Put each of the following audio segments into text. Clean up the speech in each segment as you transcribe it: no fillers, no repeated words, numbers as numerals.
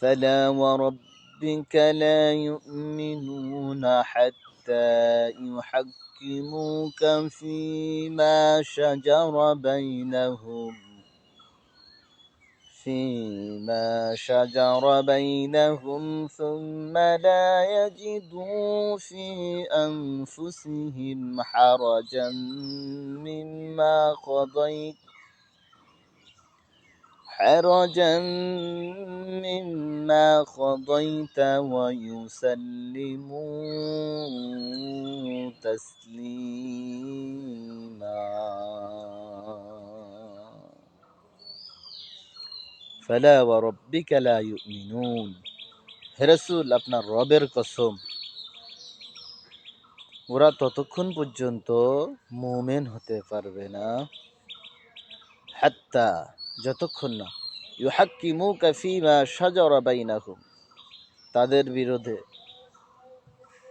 فلا وربك لا يؤمنون حتى يحكموك فيما شجر بينهم ثم لا يجدوا في أنفسهم حرجا مما قضيت ويسلموا تسليما فلا وربك لا يؤمنون হে রাসূল আপনার রবের কসম ওরা ততক্ষণ পর্যন্ত মুমিন হতে পারবে না হাত্তা যতক্ষণ না ইউহাক্কিমুকা ফীমা শাজারা বাইনাহুম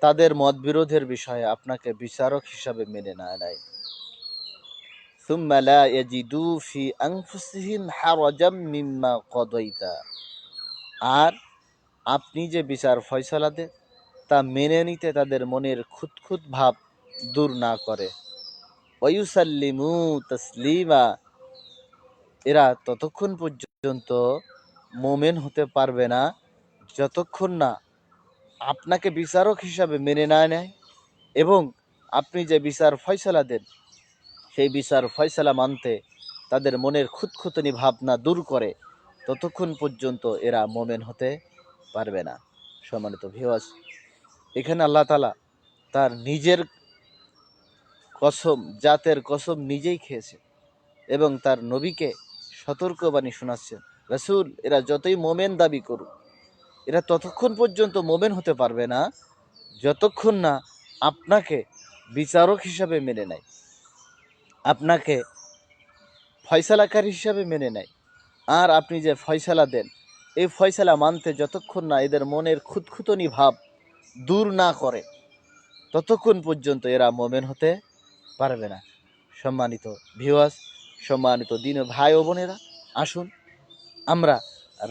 তাদের মতবিরোধের বিষয়ে আপনাকে বিচারক হিসাবে মেনে না নেয় সুম্মা লা ইয়াজিদু ফি আনফুসিহিম হারাজাম মিম্মা কদাইতা আর আপনি যে বিচার ফয়সালা দেন তা মেনে নিতে তাদের মনের খুঁতখুঁত ভাব দূর না করে ওয়ায়ুসাল্লিমু তাসলিমা এরা ততক্ষণ পর্যন্ত মুমিন হতে পারবে না যতক্ষণ না আপনাকে বিচারক হিসাবে মেনে না নেয় এবং আপনি যে বিচার ফয়সালা দেন সেই বিচার ফয়সালা মানতে তাদের মনের খুঁতখুঁতনি ভাবনা দূর করে ততক্ষণ পর্যন্ত এরা মুমিন হতে পারবে না। সম্মানিত ভিউয়ার্স, এখানে আল্লাহ তাআলা তার নিজের কসম, জাতের কসম নিজেই খেয়েছে এবং তার নবীকে সতর্কবাণী শোনাচ্ছেন, রাসূল এরা যতই মুমিন দাবি করুক এরা ততক্ষণ পর্যন্ত মুমিন হতে পারবে না যতক্ষণ না আপনাকে বিচারক হিসাবে মেনে নেয়, আপনাকে ফয়সালাকারী হিসাবে মেনে নেয়। আর আপনি যে ফয়সালা দেন এই ফয়সালা মানতে যতক্ষণ না এদের মনের খুঁতখুঁতনি ভাব দূর না করে ততক্ষণ পর্যন্ত এরা মুমিন হতে পারবে না। সম্মানিত ভিউয়ার্স, সম্মানিত দিন ভাই ও বোনেরা, আসুন আমরা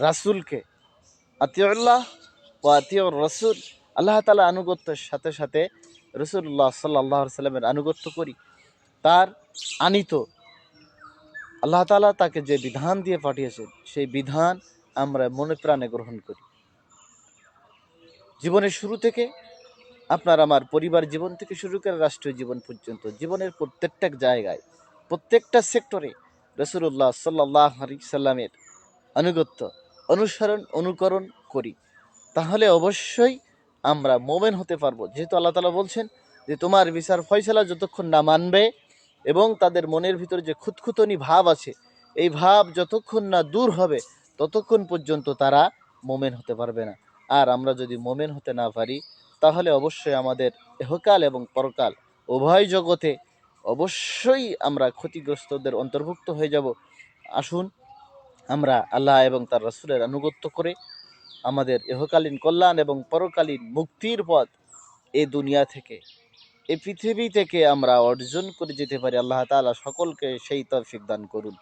রাসূলকে আতিউল্লাহ ওয়া আতিউর রাসূল, আল্লাহ তাআলা আনুগত্যের সাথে সাথে রাসূলুল্লাহ সাল্লাল্লাহু আলাইহি সাল্লামের আনুগত্য করি। তার আনিত আল্লাহ তাআলা তাকে যে বিধান দিয়ে পাঠিয়েছেন সেই বিধান আমরা মনে প্রাণে গ্রহণ করি। জীবনের শুরু থেকে আপনার আমার পরিবার জীবন থেকে শুরু করে রাষ্ট্রীয় জীবন পর্যন্ত জীবনের প্রত্যেকটা জায়গায় প্রত্যেকটা সেক্টরে রাসূলুল্লাহ সাল্লাল্লাহু আলাইহি সাল্লামের আনুগত্য অনুকরণ করি, তাহলে অবশ্যই আমরা মুমিন হতে পারবো। যেহেতু আল্লাহ তাআলা বলছেন যে তোমার বিচার ফয়সালা যতক্ষণ না মানবে এবং তাদের মনের ভিতরে যে খুঁতখুঁতনি ভাব আছে এই ভাব যতক্ষণ না দূর হবে ততক্ষণ পর্যন্ত তারা মুমিন হতে পারবে না। আর আমরা যদি মুমিন হতে না পারি তাহলে অবশ্যই আমাদের ইহকাল এবং পরকাল উভয় জগতে অবশ্যই আমরা ক্ষতিগ্রস্তদের অন্তর্ভুক্ত হয়ে যাব। আসুন আমরা আল্লাহ এবং তার রাসূলের আনুগত্য করে আমাদের ইহকালীন কল্যাণ এবং পরকালীন মুক্তির পথ এই দুনিয়া থেকে, এই পৃথিবী থেকে আমরা অর্জন করে যেতে পারি। আল্লাহ তাআলা সকলকে সেই তৌফিক দান করুন।